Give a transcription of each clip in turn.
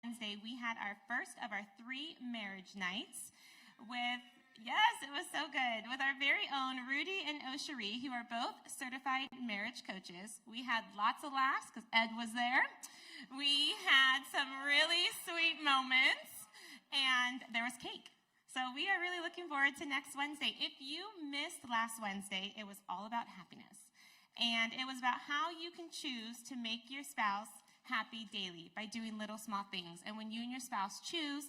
Wednesday, we had our first of our 3 marriage nights with, yes, it was so good, with our very own Rudy and Oshari, who are both certified marriage coaches. We had lots of laughs because Ed was there. We had some really sweet moments, and there was cake. So we are really looking forward to next Wednesday. If you missed last Wednesday, it was all about happiness. And it was about how you can choose to make your spouse happy daily by doing little small things. And when you and your spouse choose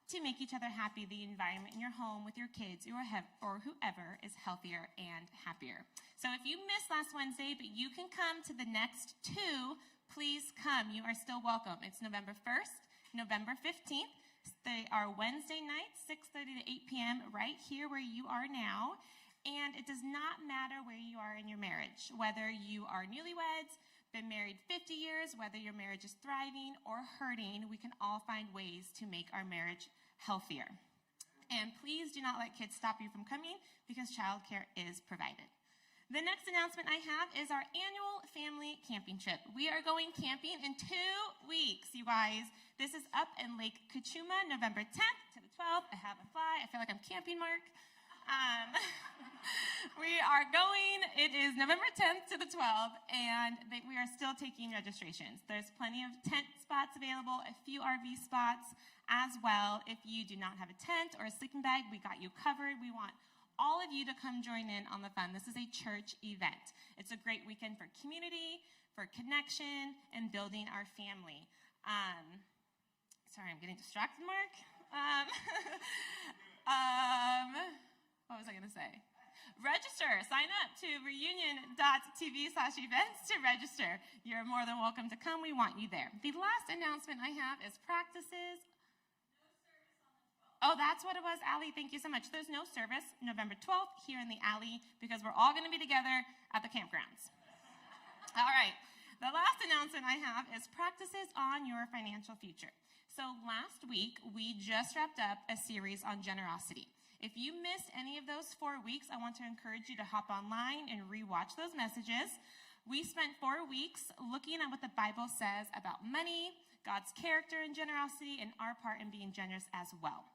to make each other happy, the environment in your home with your kids or whoever is healthier and happier. So if you missed last Wednesday, but you can come to the next 2, please come. You are still welcome. It's November 1st, November 15th. They are Wednesday nights, 6:30 to 8 p.m., right here where you are now. And it does not matter where you are in your marriage, whether you are newlyweds, been married 50 years, whether your marriage is thriving or hurting, we can all find ways to make our marriage healthier. And please do not let kids stop you from coming because childcare is provided. The next announcement I have is our annual family camping trip. We are going camping in 2 weeks, you guys. This is up in Lake Kachuma, November 10th to the 12th. I have a fly. I feel like I'm camping, Mark. We are going, it is November 10th to the 12th, and we are still taking registrations. There's plenty of tent spots available, a few RV spots as well. If you do not have a tent or a sleeping bag, we got you covered. We want all of you to come join in on the fun. This is a church event. It's a great weekend for community, for connection, and building our family. Sorry, I'm getting distracted, Mark. What was I going to say? Register. Sign up to reunion.tv/events to register. You're more than welcome to come. We want you there. The last announcement I have is practices. Oh, that's what it was, Allie. Thank you so much. There's no service November 12th here in the alley because we're all going to be together at the campgrounds. All right. The last announcement I have is practices on your financial future. So last week, we just wrapped up a series on generosity. If you missed any of those 4 weeks, I want to encourage you to hop online and rewatch those messages. We spent 4 weeks looking at what the Bible says about money, God's character in generosity, and our part in being generous as well.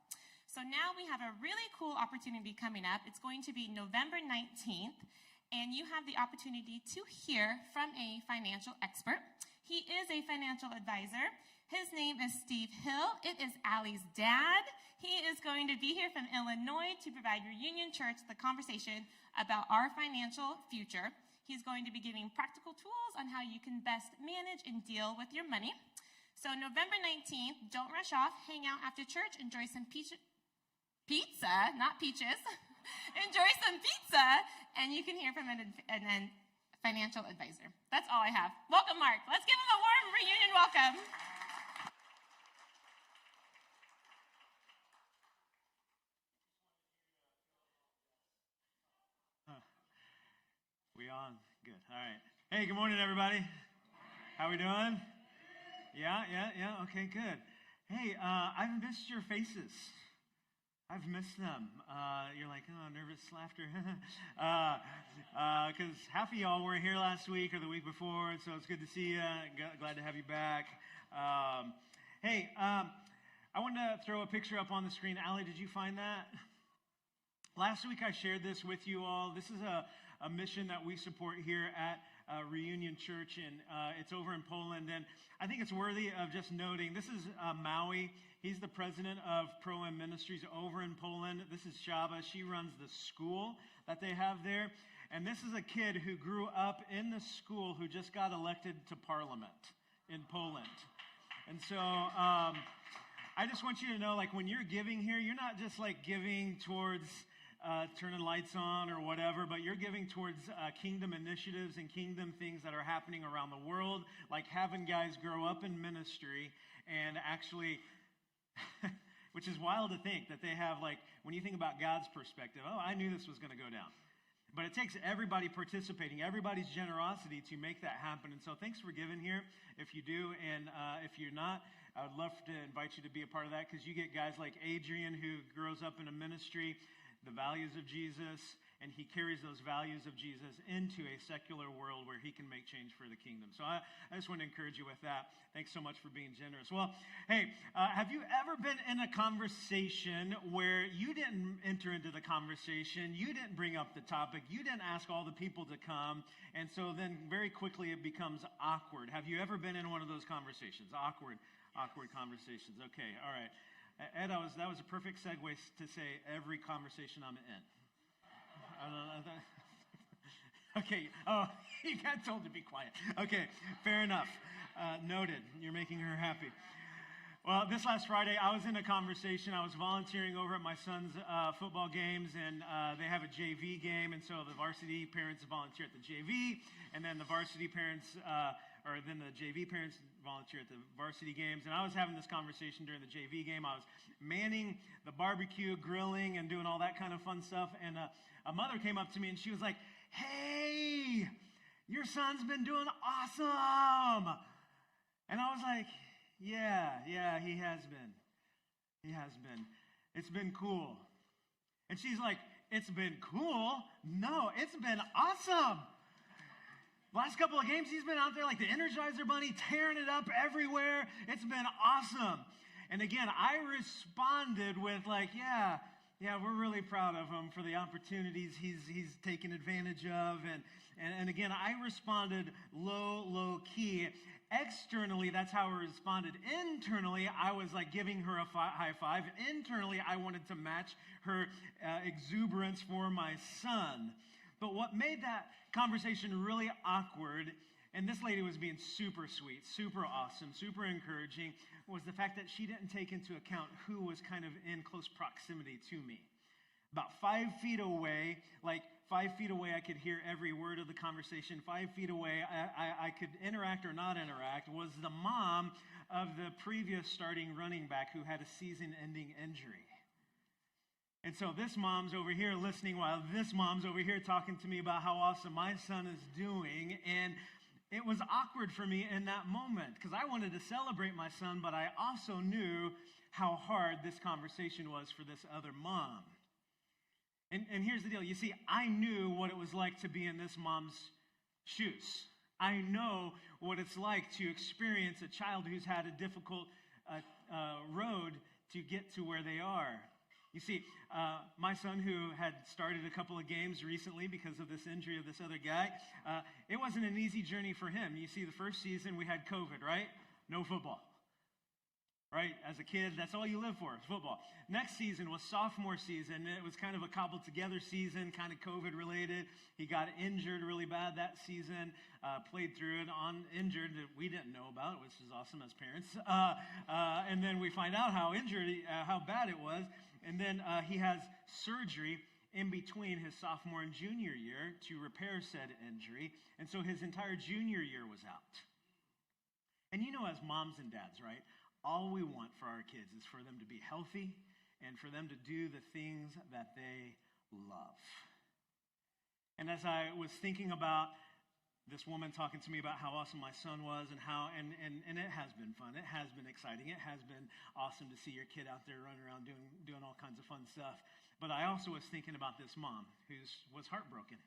So now we have a really cool opportunity coming up. It's going to be November 19th, and you have the opportunity to hear from a financial expert. He is a financial advisor. His name is Steve Hill. It is Allie's dad. He is going to be here from Illinois to provide Reunion Church the conversation about our financial future. He's going to be giving practical tools on how you can best manage and deal with your money. So November 19th, don't rush off. Hang out after church. Enjoy some pizza, not peaches. Enjoy some pizza, and you can hear from a financial advisor. That's all I have. Welcome, Mark. Let's give him a warm reunion welcome. We on? Good. All right. Hey, good morning, everybody. How we doing? Yeah. Okay, good. Hey, I've missed your faces. I've missed them. You're like, oh, nervous laughter. Because half of y'all weren't here last week or the week before, and so it's good to see you. Glad to have you back. Hey, I wanted to throw a picture up on the screen. Allie, did you find that? Last week I shared this with you all. This is a mission that we support here at Reunion Church, and it's over in Poland. And I think it's worthy of just noting, this is Maui. He's the president of Pro-M Ministries over in Poland. This is Shaba. She runs the school that they have there. And this is a kid who grew up in the school who just got elected to parliament in Poland. And so I just want you to know, like, when you're giving here, you're not just like giving towards turning lights on or whatever, but you're giving towards kingdom initiatives and kingdom things that are happening around the world, like having guys grow up in ministry and actually, which is wild to think that they have, like, when you think about God's perspective, oh, I knew this was going to go down. But it takes everybody participating, everybody's generosity to make that happen. And so thanks for giving here if you do. And if you're not, I would love to invite you to be a part of that, because you get guys like Adrian, who grows up in a ministry, the values of Jesus, and he carries those values of Jesus into a secular world where he can make change for the kingdom. So I just want to encourage you with that. Thanks so much for being generous. Well, hey, have you ever been in a conversation where you didn't enter into the conversation, you didn't bring up the topic, you didn't ask all the people to come, and so then very quickly it becomes awkward? Have you ever been in one of those conversations? Awkward conversations. Okay, all right. Ed, that was a perfect segue to say every conversation I'm in. Okay. Oh, you got told to be quiet. Okay, fair enough. Noted. You're making her happy. Well, this last Friday, I was in a conversation. I was volunteering over at my son's football games, and they have a JV game, and so the varsity parents volunteer at the JV, and then the varsity parents, then the JV parents volunteer at the varsity games. And I was having this conversation during the JV game. I was manning the barbecue, grilling, and doing all that kind of fun stuff, and a mother came up to me, and she was like, "Hey, your son's been doing awesome." And I was like, yeah, he has been. He has been. It's been cool. And she's like, "It's been cool? No, it's been awesome. Last couple of games, he's been out there like the Energizer Bunny, tearing it up everywhere. It's been awesome." And again, I responded with like, yeah, we're really proud of him for the opportunities he's taken advantage of. And again, I responded low key. Externally, that's how I responded. Internally, I was like giving her a high five. Internally, I wanted to match her exuberance for my son. But what made that conversation really awkward, and this lady was being super sweet, super awesome, super encouraging, was the fact that she didn't take into account who was kind of in close proximity to me. About 5 feet away, I could hear every word of the conversation. 5 feet away, I could interact or not interact, was the mom of the previous starting running back who had a season-ending injury. And so this mom's over here listening while this mom's over here talking to me about how awesome my son is doing. And it was awkward for me in that moment because I wanted to celebrate my son, but I also knew how hard this conversation was for this other mom. And here's the deal. You see, I knew what it was like to be in this mom's shoes. I know what it's like to experience a child who's had a difficult road to get to where they are. You see, my son, who had started a couple of games recently because of this injury of this other guy, it wasn't an easy journey for him. You see, the first season we had COVID, right? No football. Right? As a kid, that's all you live for, football. Next season was sophomore season. It was kind of a cobbled together season, kind of COVID related. He got injured really bad that season, played through it on injured that we didn't know about, which is awesome as parents. And then we find out how bad it was. And then he has surgery in between his sophomore and junior year to repair said injury. And so his entire junior year was out. And you know, as moms and dads, right? All we want for our kids is for them to be healthy and for them to do the things that they love. And as I was thinking about this woman talking to me about how awesome my son was and and it has been fun. It has been exciting. It has been awesome to see your kid out there running around doing all kinds of fun stuff. But I also was thinking about this mom who was heartbroken.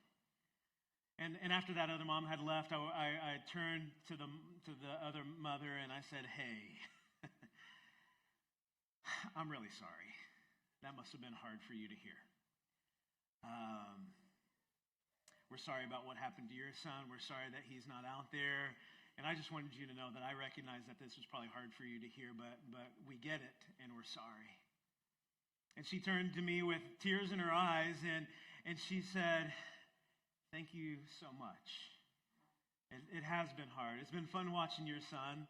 And after that other mom had left, I turned to the other mother and I said, "Hey, I'm really sorry. That must have been hard for you to hear. We're sorry about what happened to your son. We're sorry that he's not out there. And I just wanted you to know that I recognize that this was probably hard for you to hear, but we get it, and we're sorry." And she turned to me with tears in her eyes, and she said, "Thank you so much. It has been hard. It's been fun watching your son,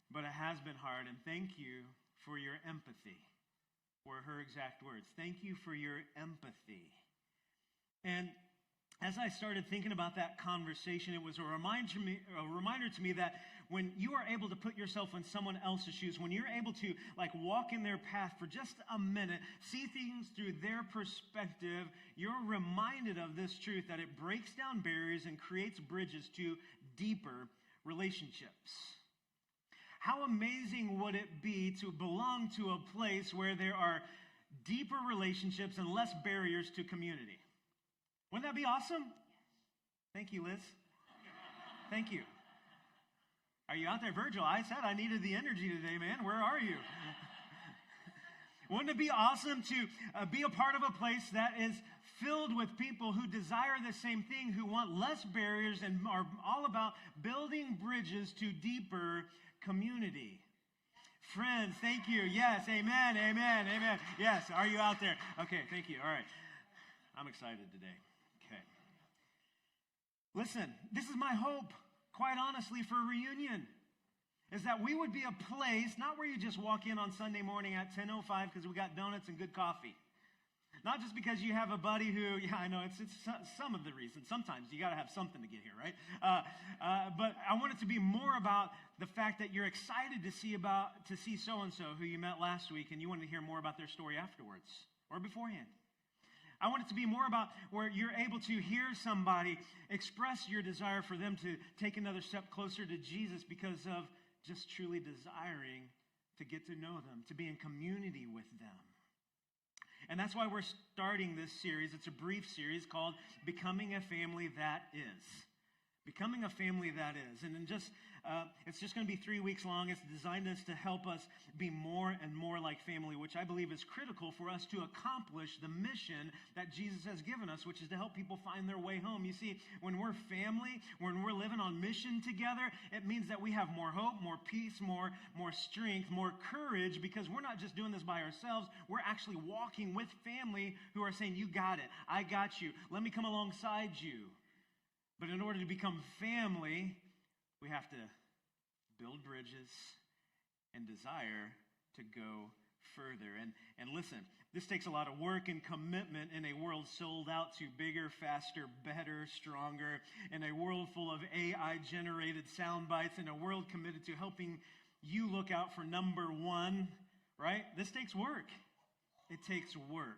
but it has been hard, and thank you for your empathy," were her exact words. "Thank you for your empathy." And as I started thinking about that conversation, it was a reminder to me that when you are able to put yourself in someone else's shoes, when you're able to walk in their path for just a minute, see things through their perspective, you're reminded of this truth that it breaks down barriers and creates bridges to deeper relationships. How amazing would it be to belong to a place where there are deeper relationships and less barriers to community? Wouldn't that be awesome? Thank you, Liz. Thank you. Are you out there, Virgil? I said I needed the energy today, man. Where are you? Wouldn't it be awesome to be a part of a place that is filled with people who desire the same thing, who want less barriers and are all about building bridges to deeper community? Friends, thank you. Yes, amen, amen, amen. Yes, are you out there? Okay, thank you. All right. I'm excited today. Okay. Listen, this is my hope, quite honestly, for a reunion, is that we would be a place, not where you just walk in on Sunday morning at 10:05 because we got donuts and good coffee. Not just because you have a buddy who, yeah, I know, it's some of the reasons. Sometimes you got to have something to get here, right? But I want it to be more about the fact that you're excited to see so-and-so who you met last week, and you want to hear more about their story afterwards or beforehand. I want it to be more about where you're able to hear somebody express your desire for them to take another step closer to Jesus because of just truly desiring to get to know them, to be in community with them. And that's why we're starting this series. It's a brief series called Becoming a Family That Is. Becoming a Family That Is. And it's just going to be 3 weeks long. It's designed to help us be more and more like family, which I believe is critical for us to accomplish the mission that Jesus has given us, which is to help people find their way home. You see, when we're family, when we're living on mission together, it means that we have more hope, more peace, more strength, more courage, because we're not just doing this by ourselves. We're actually walking with family who are saying, you got it, I got you, let me come alongside you. But in order to become family, we have to build bridges and desire to go further. And listen, this takes a lot of work and commitment in a world sold out to bigger, faster, better, stronger, in a world full of AI-generated sound bites, in a world committed to helping you look out for number one, right? This takes work. It takes work.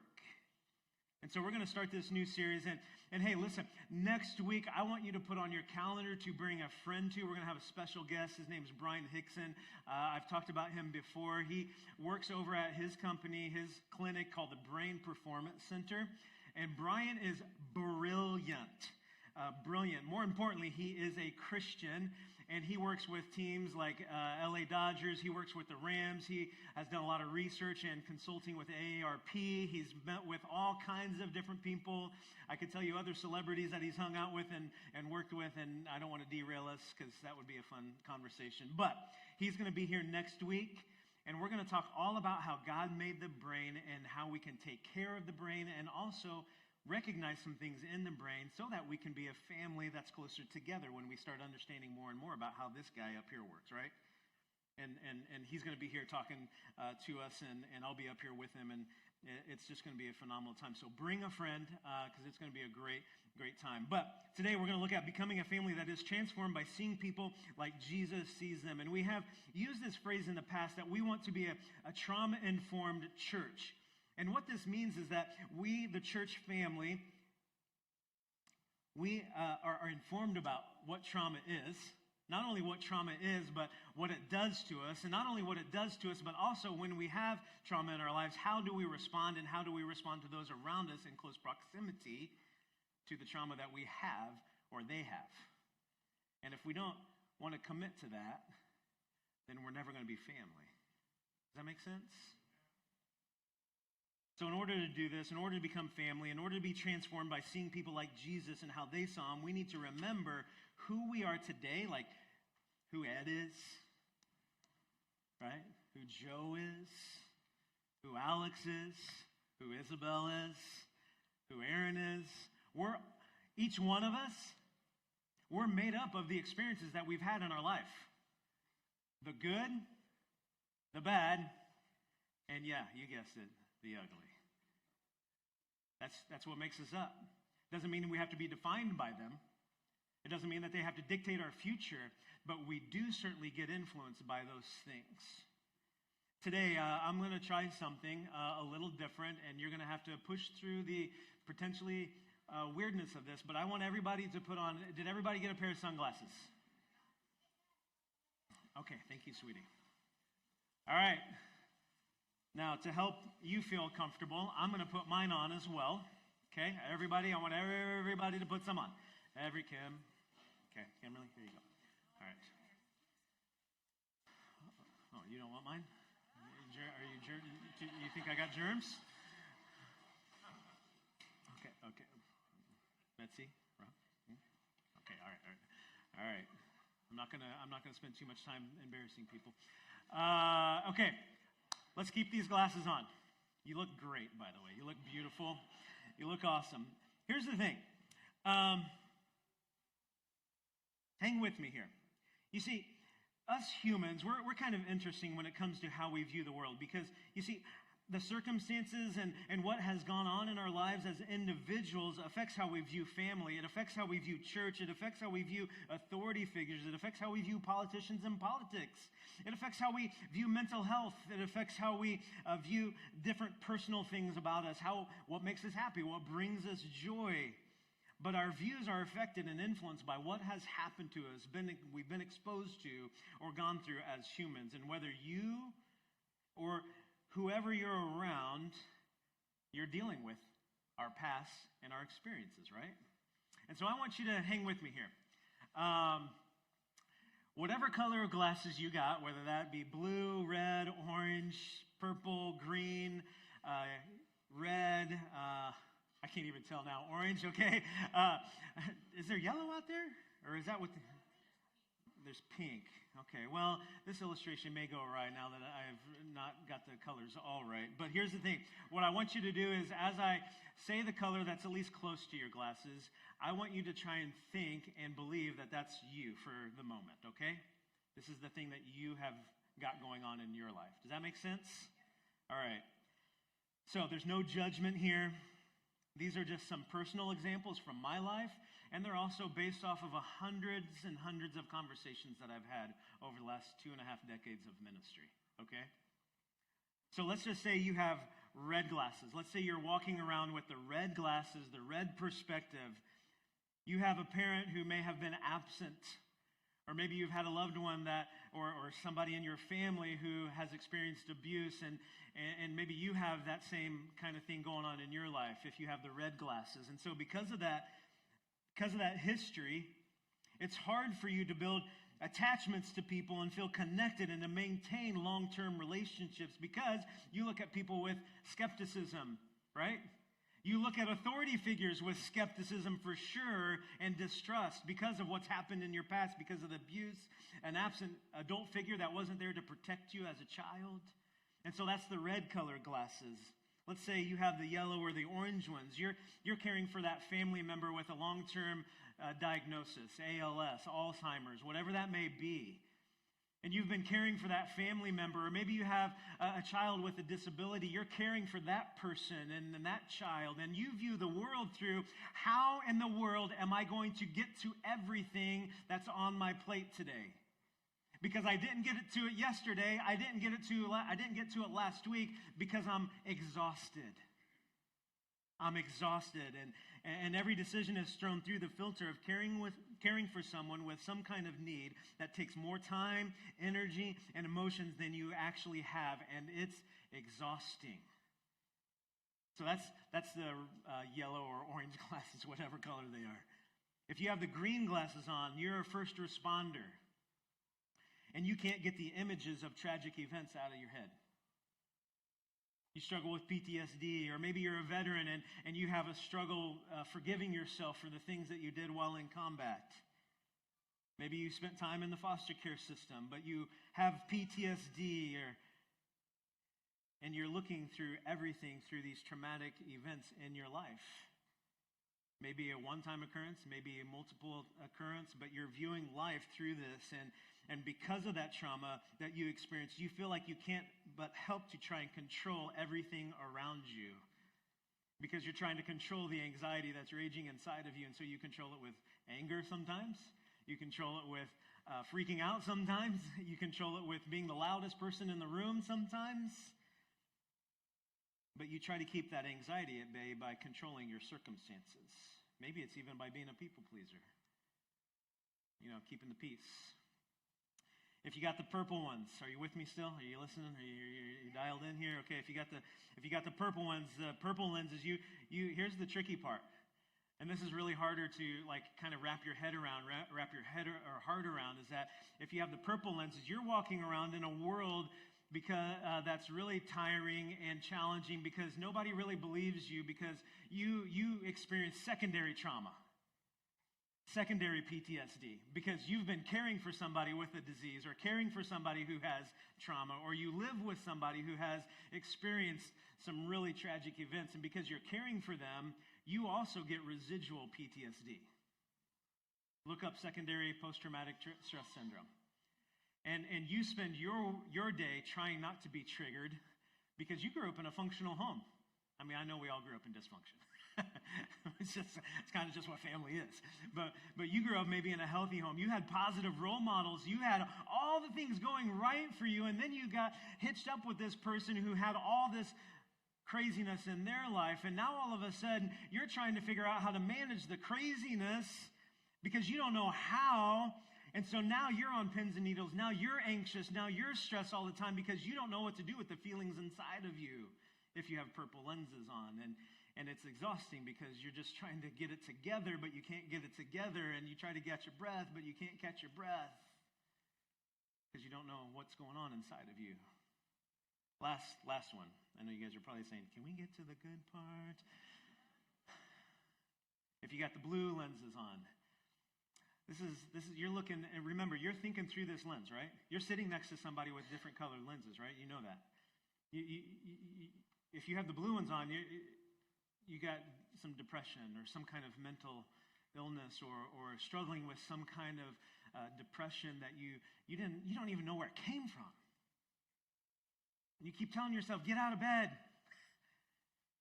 And so we're going to start this new series. And hey, listen, next week, I want you to put on your calendar to bring a friend to. We're going to have a special guest. His name is Brian Hickson. I've talked about him before. He works over at his company, his clinic called the Brain Performance Center. And Brian is brilliant. Brilliant. More importantly, he is a Christian. And he works with teams like LA Dodgers. He works with the Rams. He has done a lot of research and consulting with AARP. He's met with all kinds of different people. I could tell you other celebrities that he's hung out with and worked with, and I don't want to derail us because that would be a fun conversation. But he's going to be here next week, and we're going to talk all about how God made the brain and how we can take care of the brain and also recognize some things in the brain so that we can be a family that's closer together when we start understanding more and more about how this guy up here works, right? And he's going to be here talking to us, and I'll be up here with him, and it's just going to be a phenomenal time. So bring a friend because it's going to be a great time. But today we're going to look at becoming a family that is transformed by seeing people like Jesus sees them. And we have used this phrase in the past that we want to be a trauma-informed church. And what this means is that we, the church family, we are informed about what trauma is. Not only what trauma is, but what it does to us. And not only what it does to us, but also when we have trauma in our lives, how do we respond, and how do we respond to those around us in close proximity to the trauma that we have or they have. And if we don't want to commit to that, then we're never going to be family. Does that make sense? So in order to do this, in order to become family, in order to be transformed by seeing people like Jesus and how they saw him, we need to remember who we are today, like who Ed is, right? Who Joe is, who Alex is, who Isabel is, who Aaron is. Each one of us, we're made up of the experiences that we've had in our life. The good, the bad, and yeah, you guessed it, the ugly. That's what makes us up. Doesn't mean we have to be defined by them. It doesn't mean that they have to dictate our future, but we do certainly get influenced by those things. Today, I'm going to try something a little different, and you're going to have to push through the potentially weirdness of this, but I want everybody to put on, did everybody get a pair of sunglasses? Okay, thank you, sweetie. All right. Now, to help you feel comfortable, I'm going to put mine on as well, Okay, everybody, I want everybody to put some on. Kim. Okay, Kimberly, here you go. All right. Oh, you don't want mine? You think I got germs? Okay. Betsy? Okay, all right. I'm not gonna spend too much time embarrassing people. Okay, let's keep these glasses on. You look great, by the way. You look beautiful. You look awesome. Here's the thing. Hang with me here. You see, us humans, we're kind of interesting when it comes to how we view the world because, you see, the circumstances and what has gone on in our lives as individuals affects how we view family. It affects how we view church. It affects how we view authority figures. It affects how we view politicians and politics. It affects how we view mental health. It affects how we view different personal things about us, what makes us happy, what brings us joy. But our views are affected and influenced by what has happened to us, we've been exposed to or gone through as humans. And whether you or whoever you're around, you're dealing with our past and our experiences, right? And so I want you to hang with me here. Whatever color of glasses you got, whether that be blue, red, orange, purple, green, red, I can't even tell now, orange, okay? Is there yellow out there? Or is that what there's pink. Okay, well, this illustration may go awry now that I've not got the colors all right. But here's the thing. What I want you to do is, as I say the color that's at least close to your glasses, I want you to try and think and believe that that's you for the moment, okay? This is the thing that you have got going on in your life. Does that make sense? All right. So there's no judgment here. These are just some personal examples from my life, and they're also based off of hundreds and hundreds of conversations that I've had over the last 2.5 decades of ministry, okay? So let's just say you have red glasses. Let's say you're walking around with the red glasses, the red perspective. You have a parent who may have been absent, or maybe you've had a loved one that, or somebody in your family who has experienced abuse, and maybe you have that same kind of thing going on in your life if you have the red glasses. And so because of that history, it's hard for you to build attachments to people and feel connected and to maintain long-term relationships because you look at people with skepticism, right? You look at authority figures with skepticism for sure and distrust because of what's happened in your past, because of the abuse, an absent adult figure that wasn't there to protect you as a child. And so that's the red colored glasses. Let's say you have the yellow or the orange ones. You're caring for that family member with a long-term diagnosis, ALS, Alzheimer's, whatever that may be. And you've been caring for that family member, or maybe you have a child with a disability. You're caring for that person and that child, and you view the world through how in the world am I going to get to everything that's on my plate today? Because I didn't get to it yesterday, I didn't get to it last week because I'm exhausted. I'm exhausted, and every decision is thrown through the filter of caring for someone with some kind of need that takes more time, energy, and emotions than you actually have, and it's exhausting. So that's the yellow or orange glasses, whatever color they are. If you have the green glasses on, you're a first responder, and you can't get the images of tragic events out of your head. You struggle with PTSD, or maybe you're a veteran and you have a struggle forgiving yourself for the things that you did while in combat. Maybe you spent time in the foster care system, but you have PTSD, and you're looking through everything through these traumatic events in your life. Maybe a one-time occurrence, maybe a multiple occurrence, but you're viewing life through this, and because of that trauma that you experienced, you feel like you can't but help to try and control everything around you because you're trying to control the anxiety that's raging inside of you, and so you control it with anger sometimes. You control it with freaking out sometimes. You control it with being the loudest person in the room sometimes. But you try to keep that anxiety at bay by controlling your circumstances. Maybe it's even by being a people pleaser. Keeping the peace. If you got the purple ones, are you with me still? Are you listening? Are you dialed in here? Okay, if you got the purple ones, the purple lenses, here's the tricky part. And this is really harder to kind of wrap your head around, wrap your head or heart around, is that if you have the purple lenses, you're walking around in a world that's really tiring and challenging because nobody really believes you because you experience secondary trauma. Secondary PTSD, because you've been caring for somebody with a disease or caring for somebody who has trauma, or you live with somebody who has experienced some really tragic events, and because you're caring for them, you also get residual PTSD. Look up secondary post-traumatic stress syndrome. And you spend your day trying not to be triggered because you grew up in a functional home. I mean, I know we all grew up in dysfunction. It's kind of just what family is. But you grew up maybe in a healthy home. You had positive role models. You had all the things going right for you. And then you got hitched up with this person who had all this craziness in their life. And now all of a sudden, you're trying to figure out how to manage the craziness because you don't know how. And so now you're on pins and needles. Now you're anxious. Now you're stressed all the time because you don't know what to do with the feelings inside of you if you have purple lenses on. And it's exhausting because you're just trying to get it together, but you can't get it together. And you try to catch your breath, but you can't catch your breath because you don't know what's going on inside of you. Last one. I know you guys are probably saying, can we get to the good part? If you got the blue lenses on, this is you're looking, and remember, you're thinking through this lens, right? You're sitting next to somebody with different colored lenses, right? You know that. If you have the blue ones on, you got some depression or some kind of mental illness or struggling with some kind of depression that you don't even know where it came from. And you keep telling yourself, get out of bed,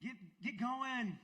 get going,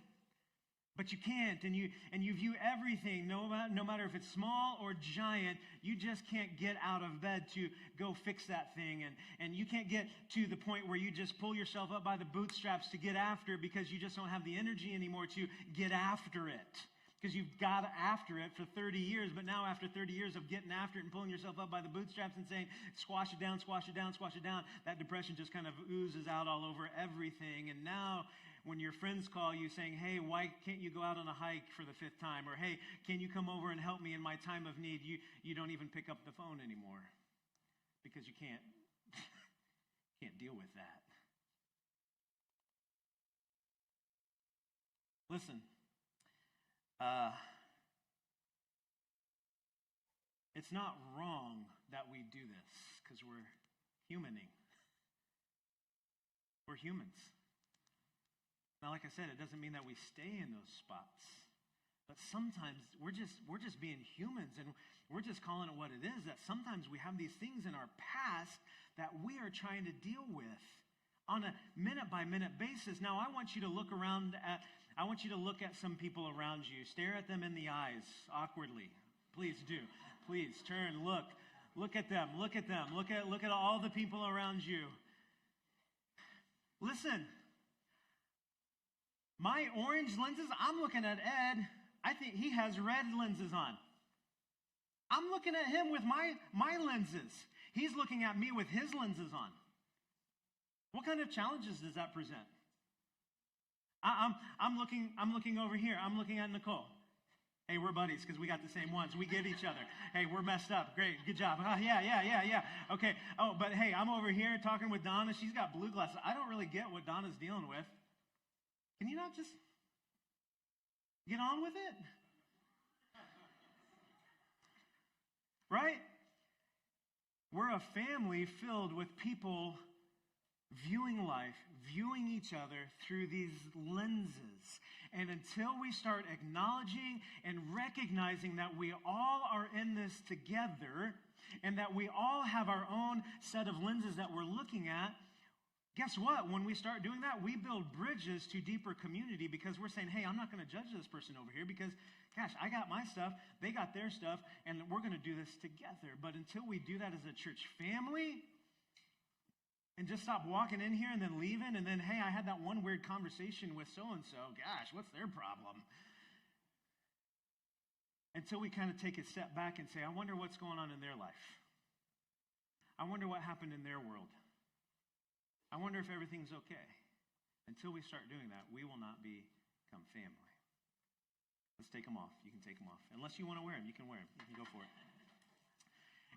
but you can't. And you view everything, no matter if it's small or giant, you just can't get out of bed to go fix that thing. And you can't get to the point where you just pull yourself up by the bootstraps to get after it because you just don't have the energy anymore to get after it. Because you've got after it for 30 years, but now after 30 years of getting after it and pulling yourself up by the bootstraps and saying, squash it down, squash it down, squash it down, that depression just kind of oozes out all over everything. And now when your friends call you saying, hey, why can't you go out on a hike for the 5th time? Or, hey, can you come over and help me in my time of need? You don't even pick up the phone anymore because you can't deal with that. Listen. It's not wrong that we do this because we're humaning. We're humans. Now, like I said, it doesn't mean that we stay in those spots. But sometimes we're just being humans, and we're just calling it what it is, that sometimes we have these things in our past that we are trying to deal with on a minute-by-minute basis. Now, I want you to look at some people around you. Stare at them in the eyes awkwardly. Please do. Please turn, look. Look at them. Look at them. Look at all the people around you. Listen. My orange lenses, I'm looking at Ed. I think he has red lenses on. I'm looking at him with my lenses. He's looking at me with his lenses on. What kind of challenges does that present? I'm looking over here. I'm looking at Nicole. Hey, we're buddies because we got the same ones. We get each other. Hey, we're messed up. Great. Good job. Yeah. Okay. Oh, but hey, I'm over here talking with Donna. She's got blue glasses. I don't really get what Donna's dealing with. Can you not just get on with it? Right? We're a family filled with people viewing life, viewing each other through these lenses. And until we start acknowledging and recognizing that we all are in this together and that we all have our own set of lenses that we're looking at, guess what? When we start doing that, we build bridges to deeper community because we're saying, hey, I'm not going to judge this person over here because, gosh, I got my stuff, they got their stuff, and we're going to do this together. But until we do that as a church family, and just stop walking in here and then leaving, and then, hey, I had that one weird conversation with so-and-so. Gosh, what's their problem? Until we kind of take a step back and say, I wonder what's going on in their life. I wonder what happened in their world. I wonder if everything's okay. Until we start doing that, we will not become family. Let's take them off. You can take them off. Unless you want to wear them, you can wear them. You can go for it.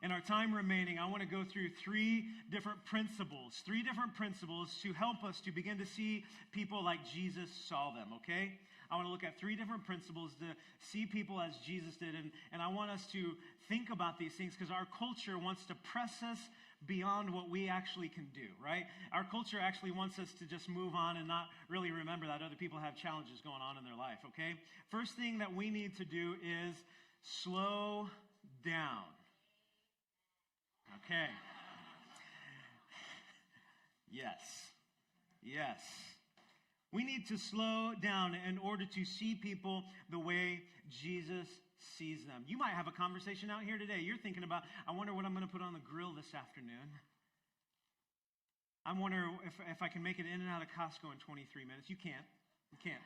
In our time remaining, I want to go through three different principles to help us to begin to see people like Jesus saw them, okay? I want to look at three different principles to see people as Jesus did, and I want us to think about these things because our culture wants to press us beyond what we actually can do, right? Our culture actually wants us to just move on and not really remember that other people have challenges going on in their life, okay? First thing that we need to do is slow down. Okay. Yes. We need to slow down in order to see people the way Jesus sees them. You might have a conversation out here today. You're thinking about, I wonder what I'm going to put on the grill this afternoon. I wonder if I can make it in and out of Costco in 23 minutes. You can't.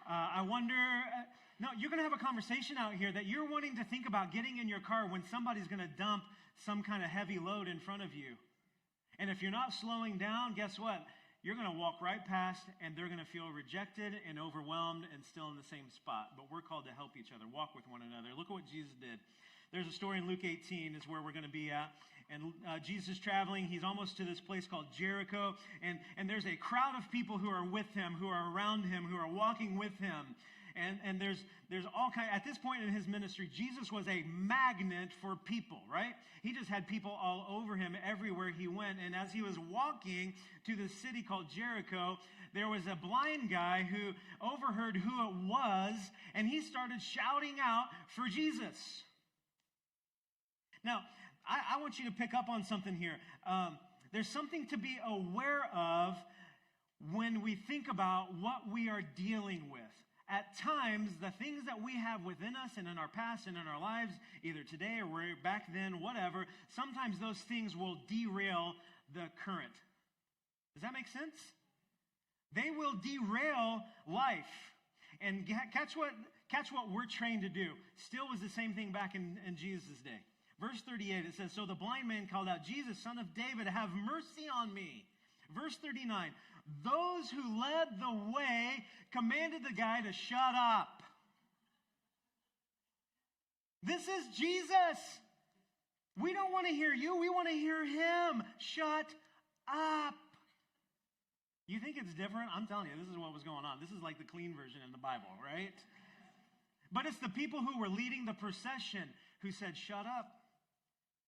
I wonder... No, you're going to have a conversation out here that you're wanting to think about getting in your car when somebody's going to dump some kind of heavy load in front of you. And if you're not slowing down, guess what? You're going to walk right past and they're going to feel rejected and overwhelmed and still in the same spot. But we're called to help each other, walk with one another. Look at what Jesus did. There's a story in Luke 18 is where we're going to be at. And Jesus is traveling. He's almost to this place called Jericho. And there's a crowd of people who are with him, who are around him, who are walking with him. And there's all kind. At this point in his ministry, Jesus was a magnet for people, right? He just had people all over him everywhere he went. And as he was walking to the city called Jericho, there was a blind guy who overheard who it was, and he started shouting out for Jesus. Now, I want you to pick up on something here. There's something to be aware of when we think about what we are dealing with. At times, the things that we have within us and in our past and in our lives, either today or back then, whatever, sometimes those things will derail the current. Does that make sense? They will derail life. And catch what we're trained to do. Still was the same thing back in Jesus' day. Verse 38, it says, "So the blind man called out, 'Jesus, Son of David, have mercy on me.' Verse 39, those who led the way commanded the guy to shut up." This is Jesus. We don't want to hear you. We want to hear him. Shut up. You think it's different? I'm telling you, this is what was going on. This is like the clean version in the Bible, right? But it's the people who were leading the procession who said, "Shut up."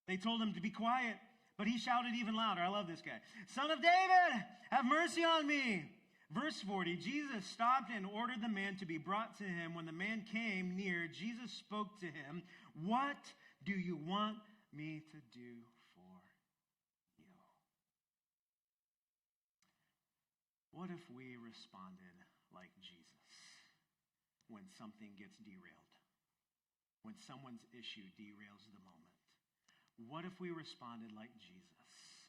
They told him to be quiet. But he shouted even louder. I love this guy. "Son of David, have mercy on me." Verse 40, Jesus stopped and ordered the man to be brought to him. When the man came near, Jesus spoke to him, "What do you want me to do for you?" What if we responded like Jesus when something gets derailed? When someone's issue derails the moment? What if we responded like Jesus?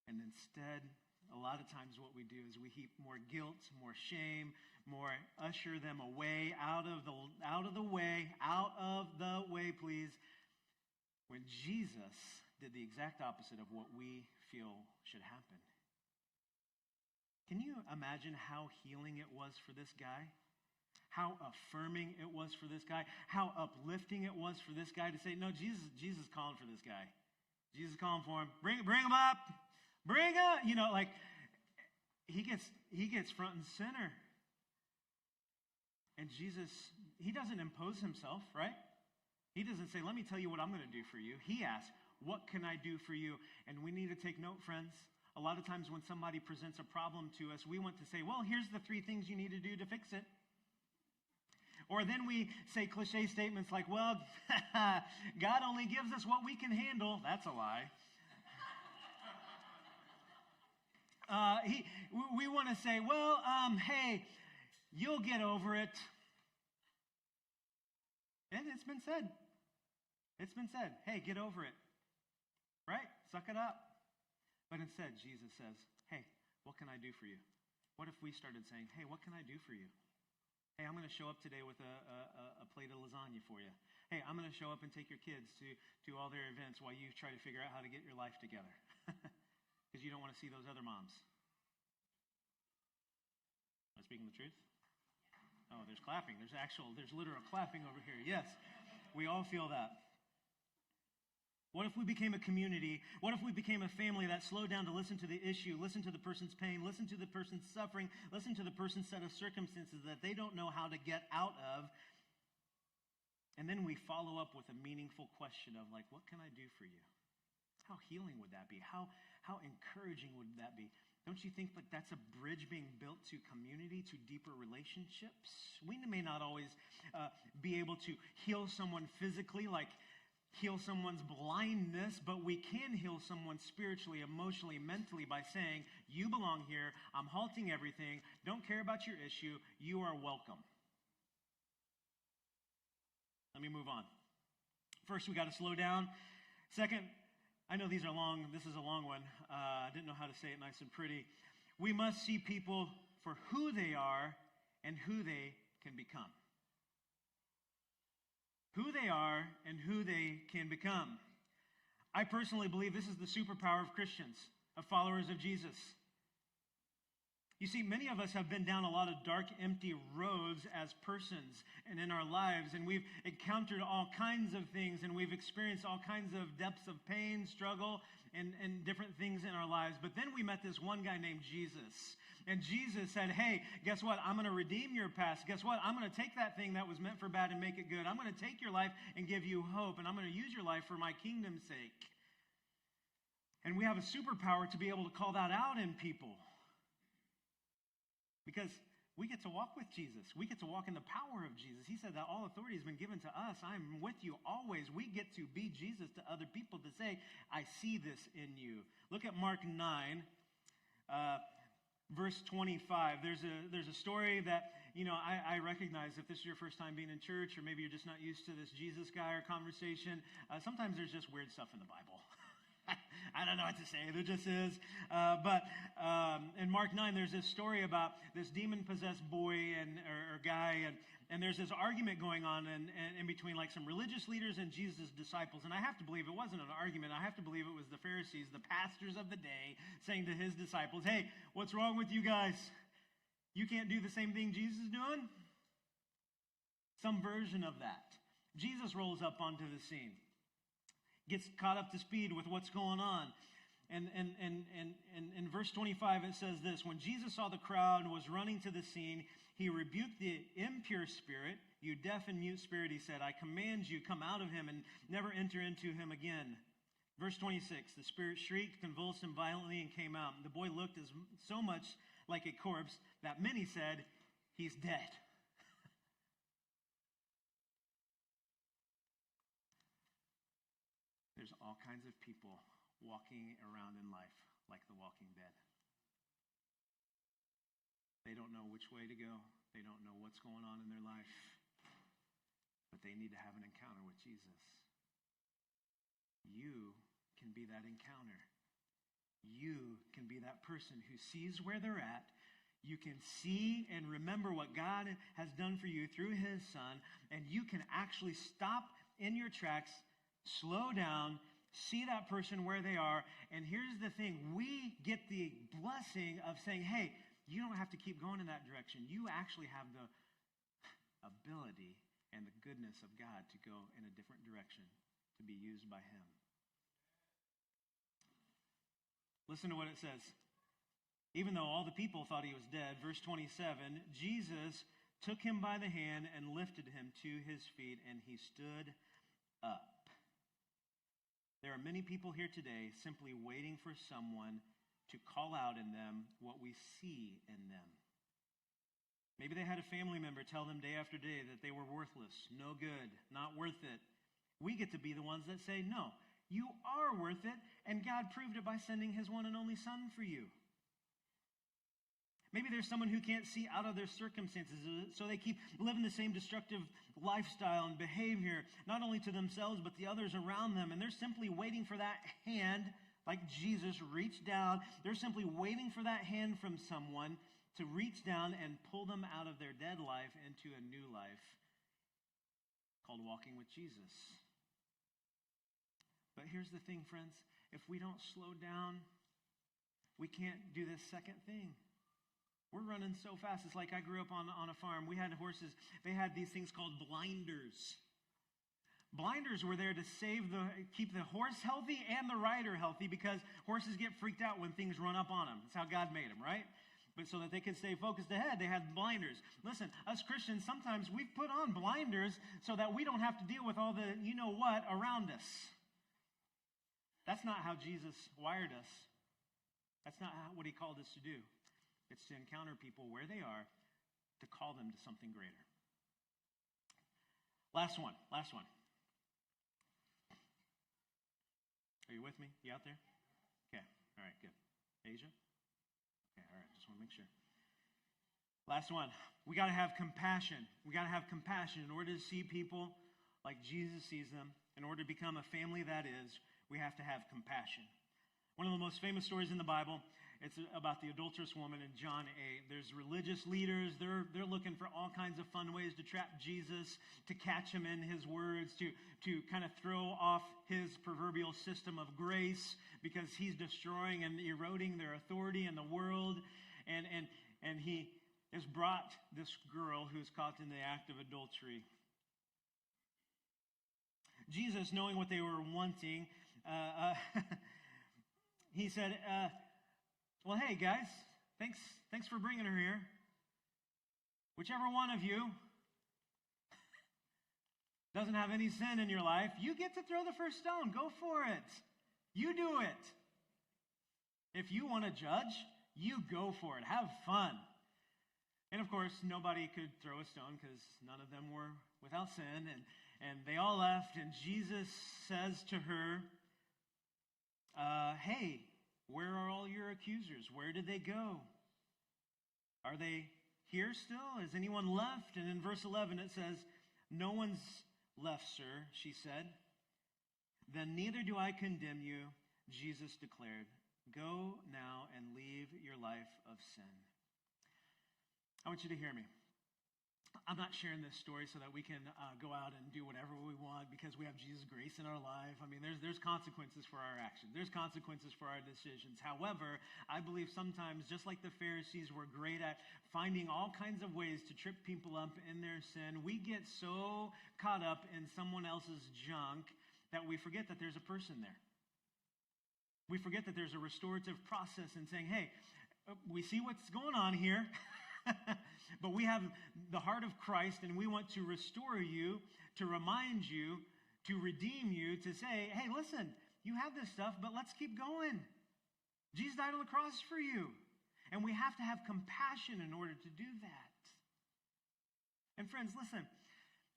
And instead, a lot of times what we do is we heap more guilt, more shame, more usher them away, out of the way, please. When Jesus did the exact opposite of what we feel should happen. Can you imagine how healing it was for this guy? How affirming it was for this guy. How uplifting it was for this guy to say, "No, Jesus is calling for this guy. Jesus is calling for him. Bring him up. Bring him." You know, like, he gets front and center. And Jesus, he doesn't impose himself, right? He doesn't say, "Let me tell you what I'm going to do for you." He asks, "What can I do for you?" And we need to take note, friends. A lot of times when somebody presents a problem to us, we want to say, "Well, here's the 3 things you need to do to fix it." Or then we say cliche statements like, "Well, God only gives us what we can handle." That's a lie. We want to say, "Well, hey, you'll get over it." And it's been said. It's been said, "Hey, get over it." Right? Suck it up. But instead, Jesus says, "Hey, what can I do for you?" What if we started saying, "Hey, what can I do for you? Hey, I'm going to show up today with a plate of lasagna for you. hey, I'm going to show up and take your kids to all their events while you try to figure out how to get your life together. Because you don't want to see those other moms. Am I speaking the truth? Oh, there's clapping. There's literal clapping over here. Yes, we all feel that. What if we became a community? What if we became a family that slowed down to listen to the issue, listen to the person's pain, listen to the person's suffering, listen to the person's set of circumstances that they don't know how to get out of, and then we follow up with a meaningful question of like, what can I do for you? How healing would that be? How encouraging would that be? Don't you think like that's a bridge being built to community, to deeper relationships? We may not always be able to heal someone physically, like heal someone's blindness, but we can heal someone spiritually, emotionally, mentally by saying, you belong here, I'm halting everything, don't care about your issue, you are welcome. Let me move on. First, we got to slow down. Second, I know these are long, this is a long one. I didn't know how to say it nice and pretty. We must see people for who they are and who they can become. Who they are and who they can become. I personally believe this is the superpower of Christians, of followers of Jesus. You see, many of us have been down a lot of dark, empty roads as persons and in our lives, and we've encountered all kinds of things, and we've experienced all kinds of depths of pain, struggle, and different things in our lives. But then we met this one guy named Jesus. And Jesus said, hey, guess what? I'm going to redeem your past. Guess what? I'm going to take that thing that was meant for bad and make it good. I'm going to take your life and give you hope. And I'm going to use your life for my kingdom's sake. And we have a superpower to be able to call that out in people. Because we get to walk with Jesus. We get to walk in the power of Jesus. He said that all authority has been given to us. I'm with you always. We get to be Jesus to other people, to say, I see this in you. Look at Mark 9. Verse 25, there's a story that, I recognize if this is your first time being in church, or maybe you're just not used to this Jesus guy or conversation. Sometimes there's just weird stuff in the Bible. I don't know what to say. There just is. But in Mark 9, there's this story about this demon-possessed boy or guy, and there's this argument going on in between like some religious leaders and Jesus' disciples. And I have to believe it wasn't an argument. I have to believe it was the Pharisees, the pastors of the day, saying to his disciples, hey, what's wrong with you guys? You can't do the same thing Jesus is doing? Some version of that. Jesus rolls up onto the scene, gets caught up to speed with what's going on. And in verse 25, it says this: when Jesus saw the crowd and was running to the scene, he rebuked the impure spirit. You deaf and mute spirit, he said, I command you, come out of him and never enter into him again. Verse 26, the spirit shrieked, convulsed him violently, and came out. The boy looked so much like a corpse that many said, he's dead. There's all kinds of people walking around in life like the walking dead. They don't know which way to go. They don't know what's going on in their life. But they need to have an encounter with Jesus. You can be that encounter. You can be that person who sees where they're at. You can see and remember what God has done for you through his Son, and you can actually stop in your tracks, slow down, see that person where they are. And here's the thing: we get the blessing of saying, hey, you don't have to keep going in that direction. You actually have the ability and the goodness of God to go in a different direction, to be used by him. Listen to what it says. Even though all the people thought he was dead, verse 27, Jesus took him by the hand and lifted him to his feet, and he stood up. There are many people here today simply waiting for someone to call out in them what we see in them. Maybe they had a family member tell them day after day that they were worthless, no good, not worth it. We get to be the ones that say, no, you are worth it, and God proved it by sending his one and only Son for you. Maybe there's someone who can't see out of their circumstances, so they keep living the same destructive lifestyle and behavior, not only to themselves, but the others around them. And they're simply waiting for that hand, like Jesus reached down. They're simply waiting for that hand from someone to reach down and pull them out of their dead life into a new life. called walking with Jesus. But here's the thing, friends. If we don't slow down, we can't do this second thing. We're running so fast. It's like I grew up on a farm. We had horses. They had these things called blinders. Blinders were there to keep the horse healthy and the rider healthy, because horses get freaked out when things run up on them. That's how God made them, right? But so that they could stay focused ahead, they had blinders. Listen, us Christians, sometimes we've put on blinders so that we don't have to deal with all the you-know-what around us. That's not how Jesus wired us. That's not what he called us to do. It's to encounter people where they are, to call them to something greater. Last one. Are you with me? You out there? Okay. All right, good. Asia? Okay, all right. Just want to make sure. Last one. We got to have compassion. We got to have compassion in order to see people like Jesus sees them. In order to become a family that is, we have to have compassion. One of the most famous stories in the Bible, it's about the adulterous woman in John 8. There's religious leaders. They're looking for all kinds of fun ways to trap Jesus, to catch him in his words, to kind of throw off his proverbial system of grace, because he's destroying and eroding their authority in the world. And he has brought this girl who's caught in the act of adultery. Jesus, knowing what they were wanting, he said, well, hey, guys, thanks for bringing her here. Whichever one of you doesn't have any sin in your life, you get to throw the first stone. Go for it. You do it. If you want to judge, you go for it. Have fun. And of course, nobody could throw a stone because none of them were without sin. And they all left. And Jesus says to her, hey, where are all your accusers? Where did they go? Are they here still? Has anyone left? And in verse 11 it says, no one's left, sir, she said. Then neither do I condemn you, Jesus declared. Go now and leave your life of sin. I want you to hear me. I'm not sharing this story so that we can go out and do whatever we want because we have Jesus' grace in our life. I mean, there's consequences for our actions. There's consequences for our decisions. However, I believe sometimes, just like the Pharisees were great at finding all kinds of ways to trip people up in their sin, we get so caught up in someone else's junk that we forget that there's a person there. We forget that there's a restorative process in saying, hey, we see what's going on here. But we have the heart of Christ, and we want to restore you, to remind you, to redeem you, to say, hey, listen, you have this stuff, but let's keep going. Jesus died on the cross for you. And we have to have compassion in order to do that. And friends, listen,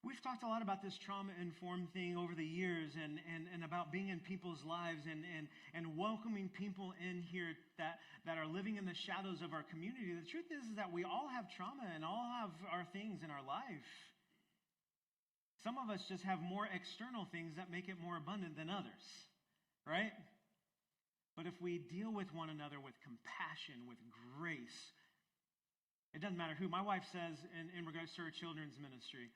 we've talked a lot about this trauma-informed thing over the years and about being in people's lives and welcoming people in here that are living in the shadows of our community. The truth is that we all have trauma and all have our things in our life. Some of us just have more external things that make it more abundant than others, right? But if we deal with one another with compassion, with grace, it doesn't matter who. My wife says in regards to our children's ministry,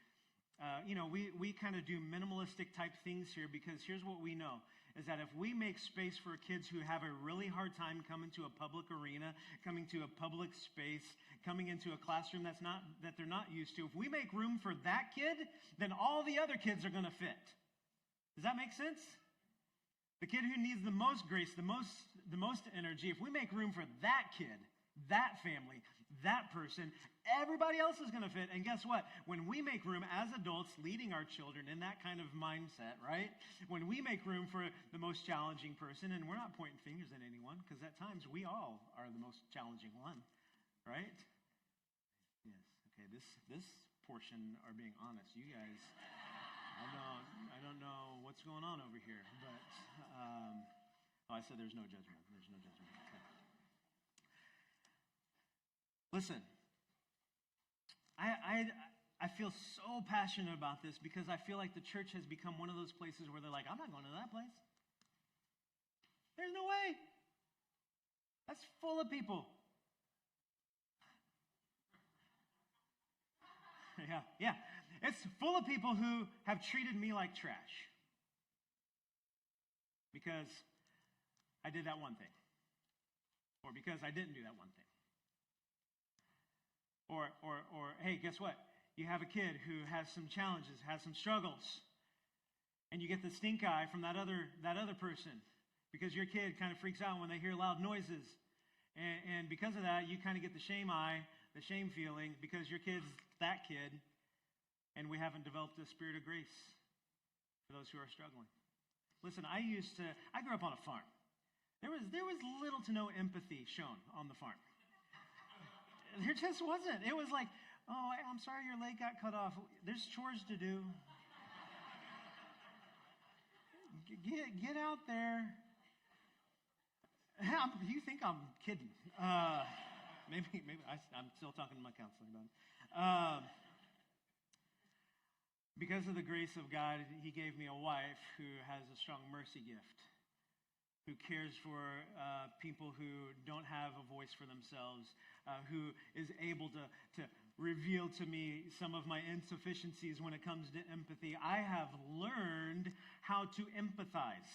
we kind of do minimalistic type things here because here's what we know, is that if we make space for kids who have a really hard time coming to a public arena, coming to a public space, coming into a classroom that they're not used to, if we make room for that kid, then all the other kids are going to fit. Does that make sense? The kid who needs the most grace, the most energy, if we make room for that kid, that family, that person, everybody else is going to fit. And guess what? When we make room as adults leading our children in that kind of mindset, right? When we make room for the most challenging person, and we're not pointing fingers at anyone, because at times we all are the most challenging one, right? Yes. Okay, this portion are being honest. You guys, I don't know what's going on over here, but I said there's no judgment. There's no judgment. Okay. Listen, I feel so passionate about this because I feel like the church has become one of those places where they're like, I'm not going to that place. There's no way. That's full of people. Yeah. It's full of people who have treated me like trash because I did that one thing, or because I didn't do that one thing. Or hey, guess what? You have a kid who has some challenges, has some struggles, and you get the stink eye from that other person because your kid kind of freaks out when they hear loud noises. And because of that, you kind of get the shame eye, the shame feeling, because your kid's that kid, and we haven't developed a spirit of grace for those who are struggling. Listen, I grew up on a farm. There was little to no empathy shown on the farm. There just wasn't. It was like, oh, I'm sorry your leg got cut off. There's chores to do. Get out there. You think I'm kidding? Maybe I'm still talking to my counseling about it. Because of the grace of God, He gave me a wife who has a strong mercy gift, who cares for people who don't have a voice for themselves, who is able to reveal to me some of my insufficiencies when it comes to empathy. I have learned how to empathize.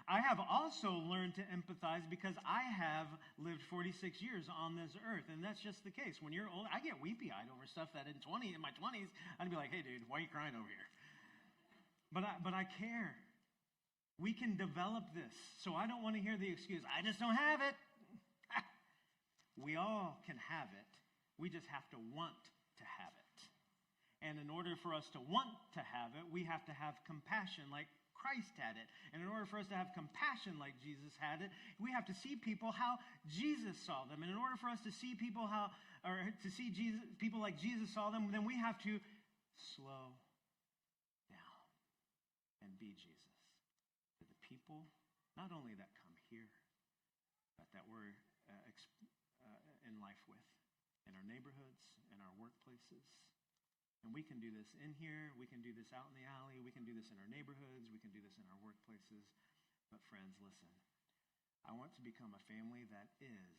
I have also learned to empathize because I have lived 46 years on this earth, and that's just the case. When you're old, I get weepy-eyed over stuff that in my 20s, I'd be like, hey, dude, why are you crying over here? But I care. We can develop this, so I don't want to hear the excuse, I just don't have it. We all can have it. We just have to want to have it. And in order for us to want to have it, we have to have compassion like Christ had it. And in order for us to have compassion like Jesus had it, we have to see people how Jesus saw them. And in order for us to see people people like Jesus saw them, then we have to slow down and be Jesus to the people, not only that come here, but that we're in life with, in our neighborhoods, in our workplaces. And we can do this in here, we can do this out in the alley, we can do this in our neighborhoods, we can do this in our workplaces. But friends, listen, I want to become a family that is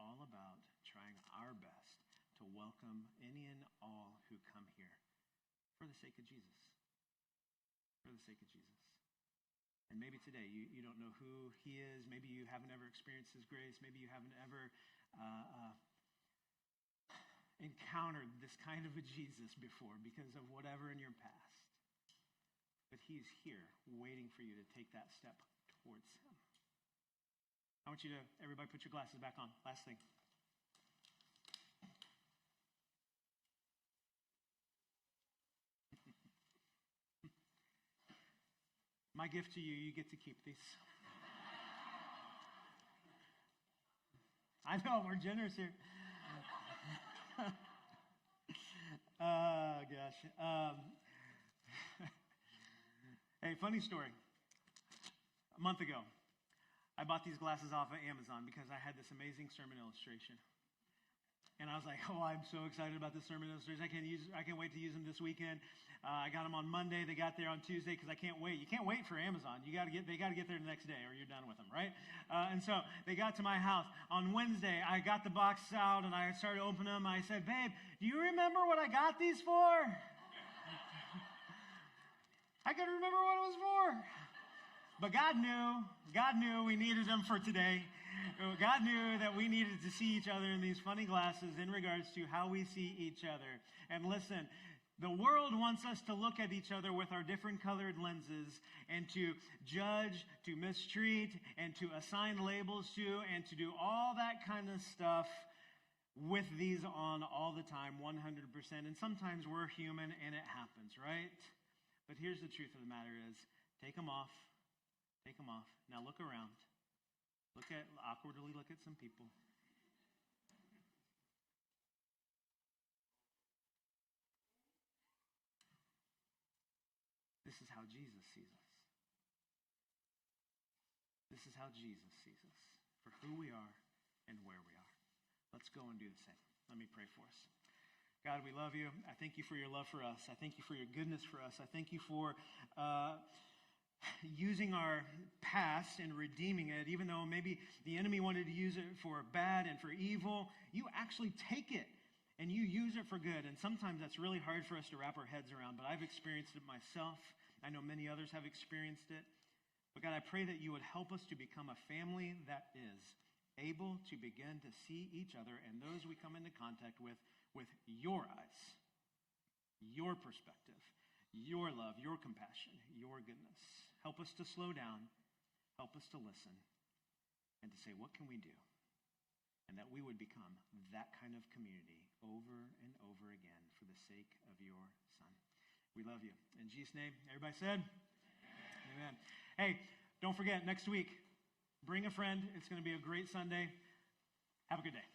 all about trying our best to welcome any and all who come here for the sake of Jesus. For the sake of Jesus. And maybe today you don't know who He is, maybe you haven't ever experienced His grace, maybe you haven't ever encountered this kind of a Jesus before because of whatever in your past. But He's here waiting for you to take that step towards Him. I want you to, everybody put your glasses back on. Last thing. My gift to you, you get to keep these. I know, we're generous here. Oh, gosh. Hey, funny story. A month ago, I bought these glasses off of Amazon because I had this amazing sermon illustration. And I was like, oh, I'm so excited about this sermon illustration. I can't wait to use them this weekend. I got them on Monday. They got there on Tuesday because I can't wait. You can't wait for Amazon. They got to get there the next day or you're done with them, right? And so they got to my house. On Wednesday, I got the box out and I started opening them. I said, babe, do you remember what I got these for? I couldn't remember what it was for. But God knew we needed them for today. God knew that we needed to see each other in these funny glasses in regards to how we see each other. And listen, the world wants us to look at each other with our different colored lenses and to judge, to mistreat, and to assign labels to, and to do all that kind of stuff with these on all the time, 100%. And sometimes we're human and it happens, right? But here's the truth of the matter is, take them off. Take them off. Now look around. Awkwardly look at some people. This is how Jesus sees us. This is how Jesus sees us, for who we are and where we are. Let's go and do the same. Let me pray for us. God, we love you. I thank you for your love for us. I thank you for your goodness for us. I thank you for using our past and redeeming it, even though maybe the enemy wanted to use it for bad and for evil. You actually take it And you use it for good. And sometimes that's really hard for us to wrap our heads around, but I've experienced it myself. I know many others have experienced it. But God, I pray that you would help us to become a family that is able to begin to see each other and those we come into contact with your eyes, your perspective, your love, your compassion, your goodness. Help us to slow down. Help us to listen and to say, what can we do? And that we would become that kind of community over and over again for the sake of your Son. We love you. In Jesus' name, everybody said? Amen. Hey, don't forget, next week, bring a friend. It's going to be a great Sunday. Have a good day.